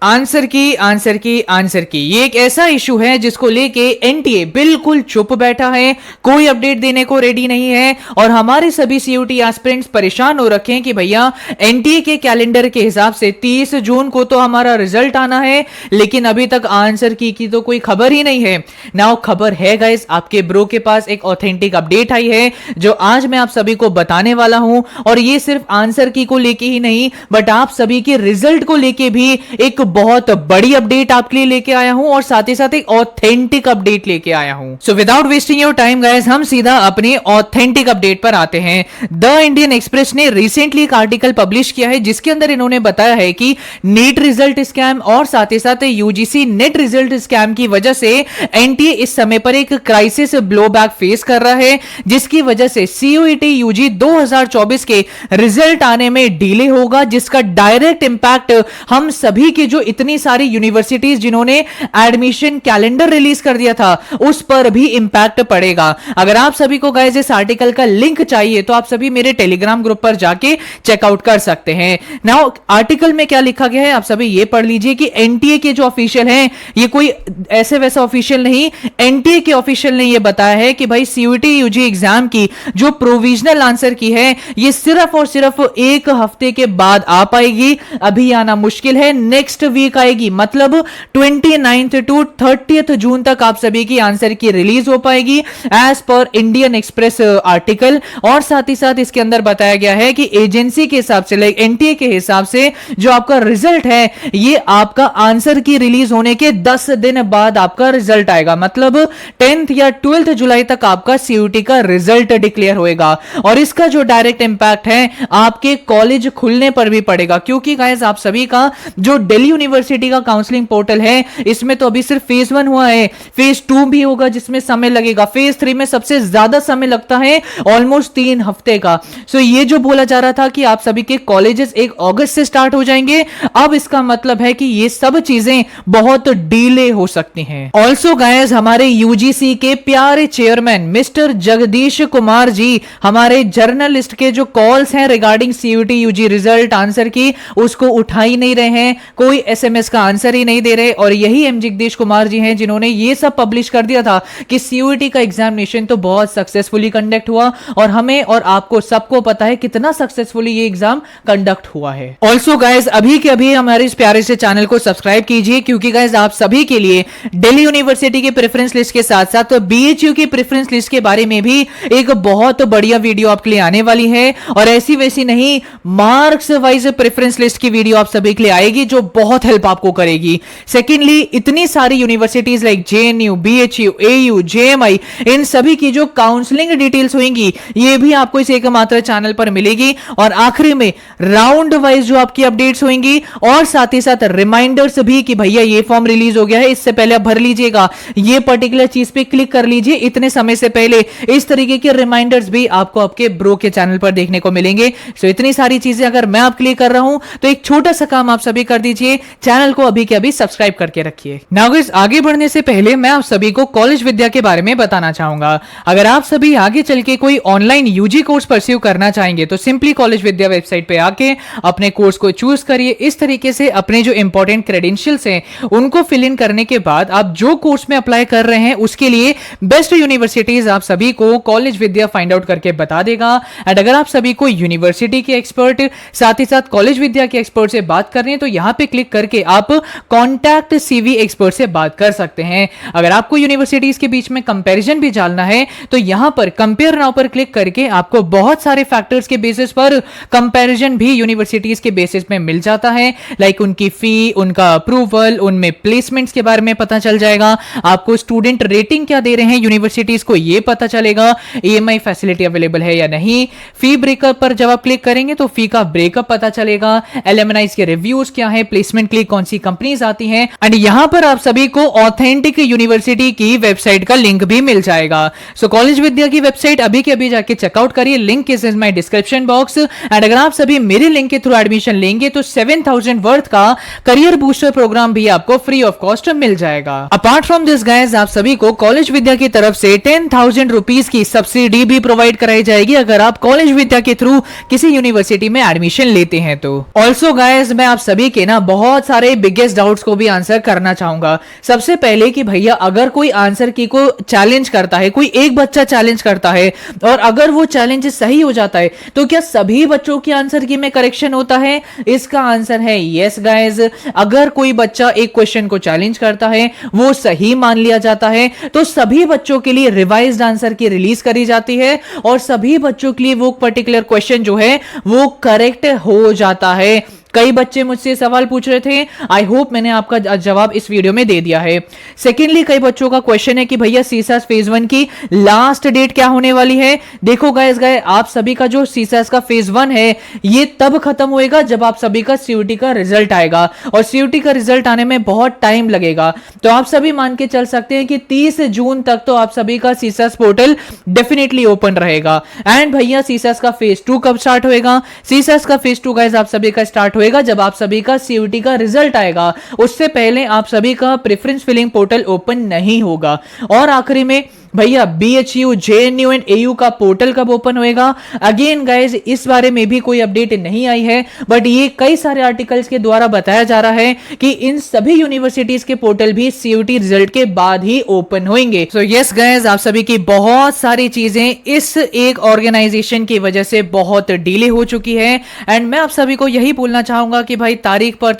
Answer की ये एक ऐसा इशू है जिसको लेके एनटीए बिल्कुल चुप बैठा है, कोई अपडेट देने को रेडी नहीं है और हमारे सभी सीयूटी एस्पिरेंट्स परेशान हो रखे हैं कि भैया एनटीए के कैलेंडर के हिसाब से 30 जून को तो हमारा रिजल्ट आना है, लेकिन अभी तक आंसर की तो कोई खबर ही नहीं है। नाउ खबर है गाइस, आपके ब्रो के पास एक ऑथेंटिक अपडेट आई है जो आज मैं आप सभी को बताने वाला हूं और ये सिर्फ आंसर की को लेके ही नहीं बट आप सभी के रिजल्ट को लेके भी एक बहुत बड़ी अपडेट आपके लिए लेके आया हूं और साथ ही साथ एक ऑथेंटिक अपडेट लेके आया हूं। So without wasting your time guys, हम सीधा अपने ऑथेंटिक अपडेट पर आते हैं। द इंडियन एक्सप्रेस ने रिसेंटली एक आर्टिकल पब्लिश किया है जिसके अंदर इन्होंने बताया है कि नीट रिजल्ट स्कैम और साथ ही साथ यूजीसी नेट रिजल्ट स्कैम की वजह से एनटीए इस समय पर एक क्राइसिस ब्लोबैक फेस कर रहा है, जिसकी वजह से सीयूईटी यूजी 2024 के रिजल्ट आने में डिले होगा, जिसका डायरेक्ट इंपैक्ट हम सभी के जो इतनी सारी यूनिवर्सिटीज जिन्होंने एडमिशन कैलेंडर रिलीज कर दिया था उस पर भी इंपैक्ट पड़ेगा। अगर आप सभी को गाइस इस आर्टिकल का लिंक चाहिए तो आप सभी मेरे टेलीग्राम ग्रुप पर जाके चेकआउट कर सकते हैं। नाउ आर्टिकल में क्या लिखा गया है आप सभी ये पढ़ लीजिए कि एनटीए के जो ऑफिशियल हैं, ये कोई ऐसे वैसा ऑफिशियल नहीं, एनटीए के ऑफिशियल ने ये बताया है कि भाई सीयूटी यूजी एग्जाम की जो प्रोविजनल आंसर की है ये सिर्फ और सिर्फ एक हफ्ते के बाद आ पाएगी, अभी आना मुश्किल है, नेक्स्ट वीक आएगी, मतलब 29 टू 30 जून तक आप सभी की आंसर की रिलीज हो पाएगी as per Indian express article. और साथ ही साथ इसके अंदर बताया गया है कि एजेंसी के हिसाब से लाइक एनटीए के हिसाब से जो आपका रिजल्ट है ये आपका आंसर की रिलीज होने के 10 दिन बाद आपका रिजल्ट आएगा, मतलब 10th या 12th जुलाई तक आपका सीयूटी का रिजल्ट डिक्लेयर होएगा और इसका जो डायरेक्ट इंपैक्ट है आपके कॉलेज खुलने पर भी पड़ेगा, क्योंकि गाइस आप सभी का जो दिल्ली यूनिवर्सिटी का काउंसलिंग पोर्टल है इसमें तो अभी सिर्फ फेज 1 हुआ है, फेज 2 भी होगा जिसमें समय लगेगा, फेज 3 में सबसे ज्यादा समय लगता है ऑलमोस्ट 3 हफ्ते का। सो ये जो बोला जा रहा था कि आप सभी के कॉलेजेस 1 अगस्त से स्टार्ट हो जाएंगे, अब इसका मतलब है कि ये सब चीजें बहुत डिले हो सकती हैं। ऑल्सो गाइस हमारे यूजीसी के प्यारे चेयरमैन मिस्टर जगदीश कुमार जी हमारे जर्नलिस्ट के जो कॉल्स हैं regarding CUET UG result answer key उसको उठा ही नहीं रहे हैं, कोई एसएमएस का आंसर ही नहीं दे रहे और यही एम जगदीश कुमार जी हैं जिन्होंने ये सब पब्लिश कर दिया था कि सीयूईटी का एग्जामिनेशन तो बहुत सक्सेसफुली कंडक्ट हुआ और हमें और आपको सबको पता है कितना सक्सेसफुली ये एग्जाम कंडक्ट हुआ है। ऑल्सो गाइस अभी के अभी हमारे इस प्यारे से चैनल को सब्सक्राइब कीजिए, क्योंकि गाइस आप सभी के लिए दिल्ली यूनिवर्सिटी के प्रेफरेंस लिस्ट के साथ साथ बीएचयू की प्रेफरेंस लिस्ट के बारे में भी एक बहुत बढ़िया वीडियो आपके लिए आने वाली है और ऐसी वैसी नहीं, मार्क्स वाइज प्रेफरेंस लिस्ट की वीडियो आप सभी के लिए आएगी जो बहुत हेल्प आपको करेगी। सेकेंडली इतनी सारी universities like JNU, BHU, AU, JMI, इन सभी की जो काउंसलिंग डिटेल्स होंगी ये भी आपको इस एकमात्र चैनल पर मिलेगी और आखिरी में राउंड वाइज जो आपकी अपडेट्स होंगी और साथ ही साथ रिमाइंडर्स भी कि भैया ये फॉर्म रिलीज हो गया है, इससे पहले आप भर लीजिएगा, ये पर्टिकुलर चीज पे क्लिक कर लीजिए इतने समय से पहले, इस तरीके के रिमाइंडर्स भी आपको आपके ब्रो के चैनल पर देखने को मिलेंगे। सो इतनी सारी चीजें अगर मैं आपके लिए कर रहा हूं तो एक छोटा सा काम आप सभी कर दीजिए, चैनल को अभी के अभी सब्सक्राइब करके रखिए। नाउ गाइस आगे बढ़ने से पहले मैं आप सभी को कॉलेज विद्या के बारे में बताना चाहूंगा। अगर आप सभी आगे चल के कोई ऑनलाइन यूजी कोर्स परस्यू करना चाहेंगे तो सिंपली कॉलेज विद्या वेबसाइट पे आके अपने कोर्स को चूज करिए। इस तरीके से अपने जो इंपॉर्टेंट क्रेडेंशियल्स हैं उनको फिल इन करने के बाद आप जो कोर्स में अप्लाई कर रहे हैं उसके लिए बेस्ट यूनिवर्सिटीज आप सभी को कॉलेज विद्या फाइंड आउट करके बता देगा। एंड अगर आप सभी को यूनिवर्सिटी के एक्सपर्ट साथ ही साथ कॉलेज विद्या के एक्सपर्ट से बात करनी है तो यहां पे क्लिक करके आप कॉन्टैक्ट सीवी एक्सपर्ट से बात कर सकते हैं। अगर आपको यूनिवर्सिटीज के बीच में कंपैरिजन भी जानना है तो यहां पर कंपेयर नाउ पर क्लिक करके आपको बहुत सारे फैक्टर्स के बेसिस पर कंपैरिजन भी यूनिवर्सिटीज के बेसिस में मिल जाता है, लाइक उनकी फी, उनका अप्रूवल, उनमें प्लेसमेंट्स के बारे में पता चल जाएगा, आपको स्टूडेंट रेटिंग क्या दे रहे हैं यूनिवर्सिटीज को ये पता चलेगा, ईएमआई फैसिलिटी अवेलेबल है या नहीं, फी ब्रेकअप पर जब आप क्लिक करेंगे तो फी का ब्रेकअप पता चलेगा, एलएमएनआई के रिव्यूज क्या है, प्लेसमेंट के लिए कौन सी कंपनीज आती हैं एंड यहां पर आप सभी को ऑथेंटिक यूनिवर्सिटी की वेबसाइट का लिंक भी मिल जाएगा। सो कॉलेज विद्या की वेबसाइट अभी के अभी जाके चेकआउट करिए, link is in my description box and अगर आप सभी मेरे लिंक के थ्रू एडमिशन लेंगे तो 7000 वर्थ का करियर बूस्टर प्रोग्राम भी आपको फ्री ऑफ कॉस्ट मिल जाएगा। अपार्ट फ्रॉम दिस गाइस आप सभी को कॉलेज विद्या की तरफ से 10,000 रुपीज की सब्सिडी भी प्रोवाइड कराई जाएगी अगर आप कॉलेज विद्या के थ्रू किसी यूनिवर्सिटी में एडमिशन लेते हैं तो। ऑल्सो गाइस मैं आप सभी के ना बहुत बहुत सारे बिगेस्ट डाउट्स को भी आंसर करना चाहूंगा। सबसे पहले कि भैया अगर कोई आंसर की को चैलेंज करता है, कोई एक बच्चा चैलेंज करता है और अगर वो चैलेंज सही हो जाता है तो क्या सभी बच्चों की आंसर की में करेक्शन होता है? इसका आंसर है यस गाइस। अगर कोई बच्चा एक क्वेश्चन को चैलेंज करता है, वो सही मान लिया जाता है, तो सभी बच्चों के लिए रिवाइज्ड आंसर की रिलीज करी जाती है और सभी बच्चों के लिए वो पर्टिकुलर क्वेश्चन जो है वो करेक्ट हो जाता है। कई बच्चे मुझसे सवाल पूछ रहे थे, आई होप मैंने आपका जवाब इस वीडियो में दे दिया है। सेकेंडली, कई बच्चों का क्वेश्चन है कि भैया सीसास फेज 1 की लास्ट डेट क्या होने वाली है? देखो गाइस, आप सभी का जो सीसास का फेज 1 है ये तब खत्म होएगा जब आप सभी का सीयूटी का रिजल्ट आएगा और सीयूटी का रिजल्ट आने में बहुत टाइम लगेगा। तो आप सभी मान के चल सकते हैं कि 30 जून तक तो आप सभी का सीसास पोर्टल डेफिनेटली ओपन रहेगा। एंड भैया सीसास का फेज 2 कब स्टार्ट होएगा? सीसास का फेज 2 गाइस आप सभी का स्टार्ट होएगा जब आप सभी का सीयूटी का रिजल्ट आएगा। उससे पहले आप सभी का प्रेफरेंस फिलिंग पोर्टल ओपन नहीं होगा। और आखिरी में भैया बीएचयू, जेएनयू एंड एयू का पोर्टल कब ओपन होएगा? अगेन गाइज इस बारे में भी कोई अपडेट नहीं आई है, बट ये कई सारे आर्टिकल्स के द्वारा बताया जा रहा है कि इन सभी यूनिवर्सिटीज के पोर्टल भी सीयूटी रिजल्ट के बाद ही ओपन होंगे। सो यस गाइज, आप सभी की बहुत सारी चीजें इस एक ऑर्गेनाइजेशन की वजह से बहुत डिले हो चुकी है एंड मैं आप सभी को यही बोलना चाहूंगा कि भाई तारीख पर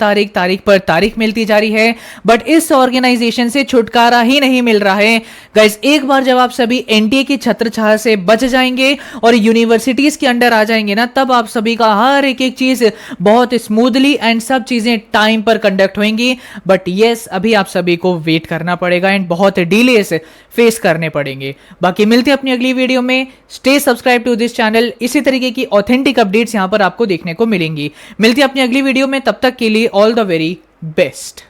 तारीख मिलती जा रही है, बट इस ऑर्गेनाइजेशन से छुटकारा ही नहीं मिल रहा है। गाइज एक बार जब आप सभी एनटीए की छत्र छाया से बच जाएंगे और यूनिवर्सिटीज के अंडर आ जाएंगे ना, तब आप सभी का हर एक चीज बहुत स्मूथली एंड सब चीजें टाइम पर कंडक्ट होंगी। बट यस, अभी आप सभी को वेट करना पड़ेगा एंड बहुत डिलेस फेस करने पड़ेंगे। बाकी मिलते हैं अपनी अगली वीडियो में। Stay subscribe to this channel. इसी तरीके की ऑथेंटिक अपडेट्स यहां पर आपको देखने को मिलेंगी। मिलती है अपनी अगली वीडियो में, तब तक के लिए ऑल द वेरी बेस्ट।